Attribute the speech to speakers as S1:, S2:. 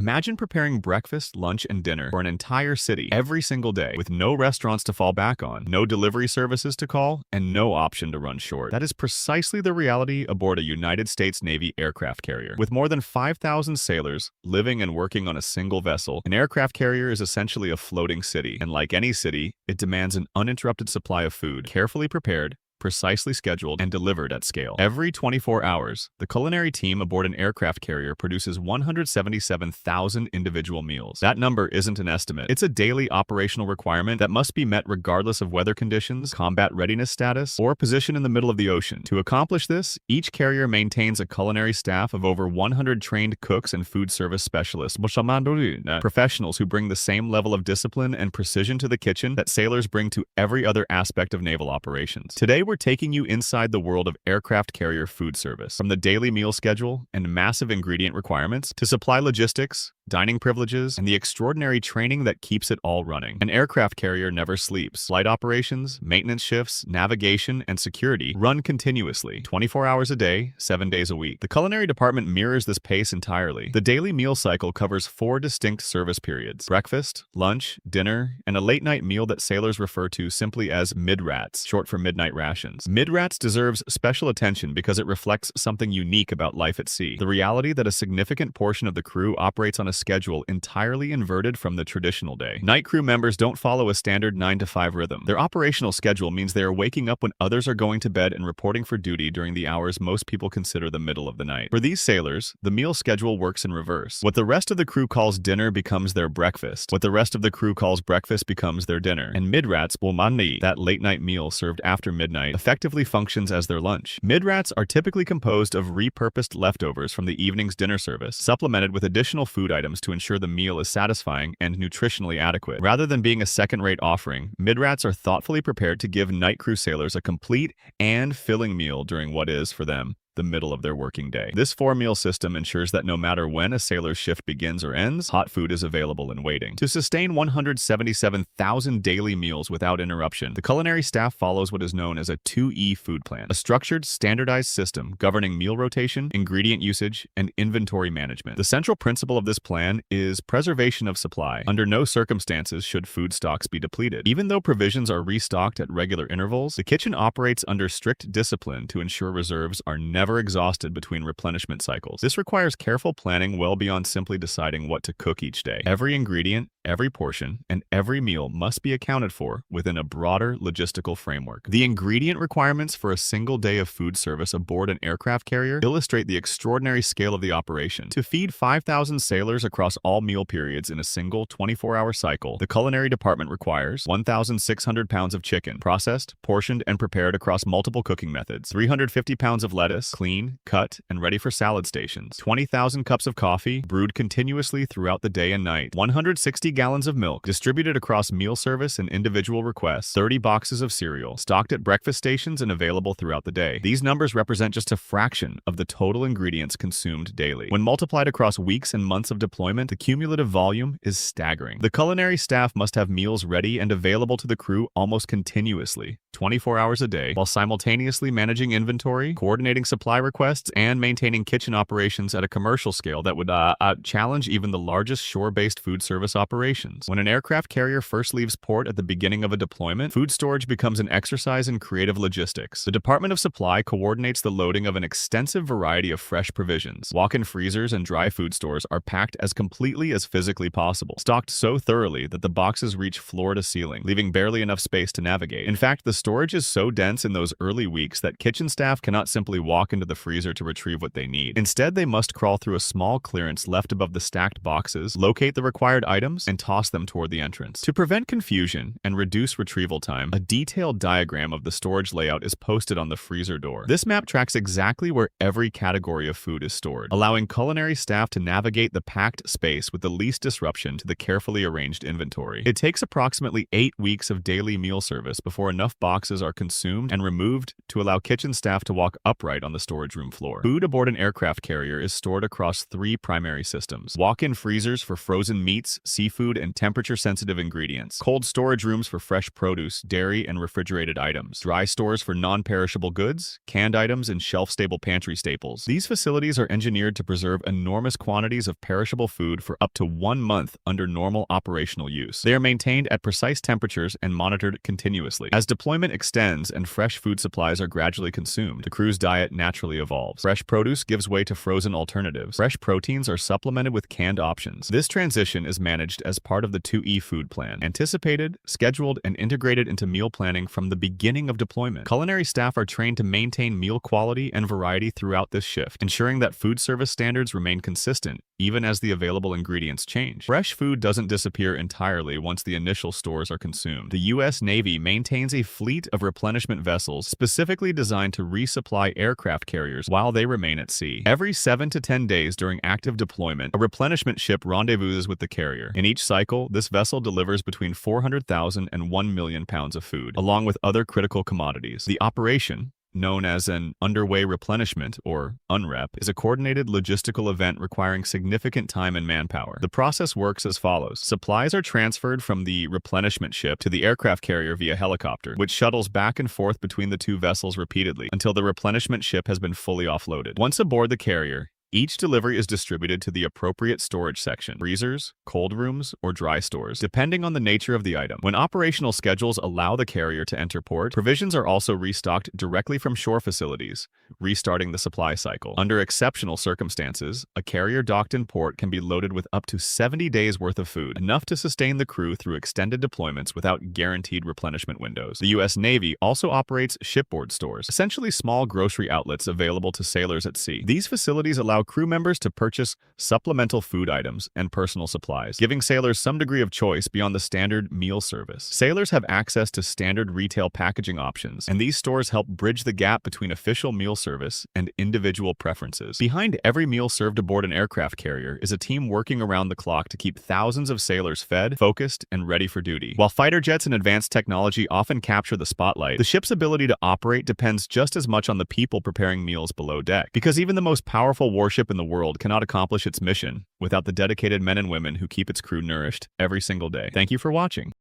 S1: Imagine preparing breakfast, lunch, and dinner for an entire city every single day with no restaurants to fall back on, no delivery services to call, and no option to run short. That is precisely the reality aboard a United States Navy aircraft carrier. With more than 5,000 sailors living and working on a single vessel, an aircraft carrier is essentially a floating city, and like any city, it demands an uninterrupted supply of food, carefully prepared, precisely scheduled, and delivered at scale. Every 24 hours, the culinary team aboard an aircraft carrier produces 177,000 individual meals. That number isn't an estimate. It's a daily operational requirement that must be met regardless of weather conditions, combat readiness status, or position in the middle of the ocean. To accomplish this, each carrier maintains a culinary staff of over 100 trained cooks and food service specialists, professionals who bring the same level of discipline and precision to the kitchen that sailors bring to every other aspect of naval operations. Today, we're taking you inside the world of aircraft carrier food service, from the daily meal schedule and massive ingredient requirements to supply logistics, dining privileges, and the extraordinary training that keeps it all running. An aircraft carrier never sleeps. Flight operations, maintenance shifts, navigation, and security run continuously, 24 hours a day, 7 days a week. The culinary department mirrors this pace entirely. The daily meal cycle covers 4 distinct service periods: breakfast, lunch, dinner, and a late-night meal that sailors refer to simply as midrats, short for midnight rations. Midrats deserves special attention because it reflects something unique about life at sea: the reality that a significant portion of the crew operates on a schedule entirely inverted from the traditional day. Night crew members don't follow a standard 9-to-5 rhythm. Their operational schedule means they are waking up when others are going to bed and reporting for duty during the hours most people consider the middle of the night. For these sailors, the meal schedule works in reverse. What the rest of the crew calls dinner becomes their breakfast. What the rest of the crew calls breakfast becomes their dinner. And midrats, that late-night meal served after midnight, effectively functions as their lunch. Midrats are typically composed of repurposed leftovers from the evening's dinner service, supplemented with additional food items to ensure the meal is satisfying and nutritionally adequate. Rather than being a second-rate offering, midrats are thoughtfully prepared to give night crew sailors a complete and filling meal during what is, for them, the middle of their working day. This 4-meal system ensures that no matter when a sailor's shift begins or ends, hot food is available and waiting. To sustain 177,000 daily meals without interruption, the culinary staff follows what is known as a 2E food plan, a structured, standardized system governing meal rotation, ingredient usage, and inventory management. The central principle of this plan is preservation of supply. Under no circumstances should food stocks be depleted. Even though provisions are restocked at regular intervals, the kitchen operates under strict discipline to ensure reserves are never exhausted between replenishment cycles. This requires careful planning well beyond simply deciding what to cook each day. Every ingredient, every portion, and every meal must be accounted for within a broader logistical framework. The ingredient requirements for a single day of food service aboard an aircraft carrier illustrate the extraordinary scale of the operation. To feed 5,000 sailors across all meal periods in a single 24-hour cycle, the culinary department requires 1,600 pounds of chicken, processed, portioned, and prepared across multiple cooking methods, 350 pounds of lettuce, clean, cut, and ready for salad stations, 20,000 cups of coffee, brewed continuously throughout the day and night, 160 gallons of milk, distributed across meal service and individual requests, 30 boxes of cereal, stocked at breakfast stations and available throughout the day. These numbers represent just a fraction of the total ingredients consumed daily. When multiplied across weeks and months of deployment, the cumulative volume is staggering. The culinary staff must have meals ready and available to the crew almost continuously, 24 hours a day, while simultaneously managing inventory, coordinating supply requests, and maintaining kitchen operations at a commercial scale that would challenge even the largest shore-based food service operations. When an aircraft carrier first leaves port at the beginning of a deployment, food storage becomes an exercise in creative logistics. The Department of Supply coordinates the loading of an extensive variety of fresh provisions. Walk-in freezers and dry food stores are packed as completely as physically possible, stocked so thoroughly that the boxes reach floor to ceiling, leaving barely enough space to navigate. In fact, the storage is so dense in those early weeks that kitchen staff cannot simply walk into the freezer to retrieve what they need. Instead, they must crawl through a small clearance left above the stacked boxes, locate the required items, and toss them toward the entrance. To prevent confusion and reduce retrieval time, a detailed diagram of the storage layout is posted on the freezer door. This map tracks exactly where every category of food is stored, allowing culinary staff to navigate the packed space with the least disruption to the carefully arranged inventory. It takes approximately 8 weeks of daily meal service before enough boxes are consumed and removed to allow kitchen staff to walk upright on the storage room floor. Food aboard an aircraft carrier is stored across 3 primary systems: walk-in freezers for frozen meats, seafood, seafood, and temperature-sensitive ingredients. Cold storage rooms for fresh produce, dairy, and refrigerated items. Dry stores for non-perishable goods, canned items, and shelf-stable pantry staples. These facilities are engineered to preserve enormous quantities of perishable food for up to 1 month under normal operational use. They are maintained at precise temperatures and monitored continuously. As deployment extends and fresh food supplies are gradually consumed, the crew's diet naturally evolves. Fresh produce gives way to frozen alternatives. Fresh proteins are supplemented with canned options. This transition is managed as part of the 2E food plan, anticipated, scheduled, and integrated into meal planning from the beginning of deployment. Culinary staff are trained to maintain meal quality and variety throughout this shift, ensuring that food service standards remain consistent even as the available ingredients change. Fresh food doesn't disappear entirely once the initial stores are consumed. The U.S. Navy maintains a fleet of replenishment vessels specifically designed to resupply aircraft carriers while they remain at sea. Every 7 to 10 days during active deployment, a replenishment ship rendezvouses with the carrier. In each cycle, this vessel delivers between 400,000 and 1 million pounds of food, along with other critical commodities. The operation, known as an underway replenishment, or UNREP, is a coordinated logistical event requiring significant time and manpower. The process works as follows. Supplies are transferred from the replenishment ship to the aircraft carrier via helicopter, which shuttles back and forth between the two vessels repeatedly until the replenishment ship has been fully offloaded. Once aboard the carrier, each delivery is distributed to the appropriate storage section, freezers, cold rooms, or dry stores, depending on the nature of the item. When operational schedules allow the carrier to enter port, provisions are also restocked directly from shore facilities, restarting the supply cycle. Under exceptional circumstances, a carrier docked in port can be loaded with up to 70 days worth of food, enough to sustain the crew through extended deployments without guaranteed replenishment windows. The U.S. Navy also operates shipboard stores, essentially small grocery outlets available to sailors at sea. These facilities allow crew members to purchase supplemental food items and personal supplies, giving sailors some degree of choice beyond the standard meal service. Sailors have access to standard retail packaging options, and these stores help bridge the gap between official meal service and individual preferences. Behind every meal served aboard an aircraft carrier is a team working around the clock to keep thousands of sailors fed, focused, and ready for duty. While fighter jets and advanced technology often capture the spotlight, the ship's ability to operate depends just as much on the people preparing meals below deck. Because even the most powerful warship in the world cannot accomplish its mission without the dedicated men and women who keep its crew nourished every single day. Thank you for watching.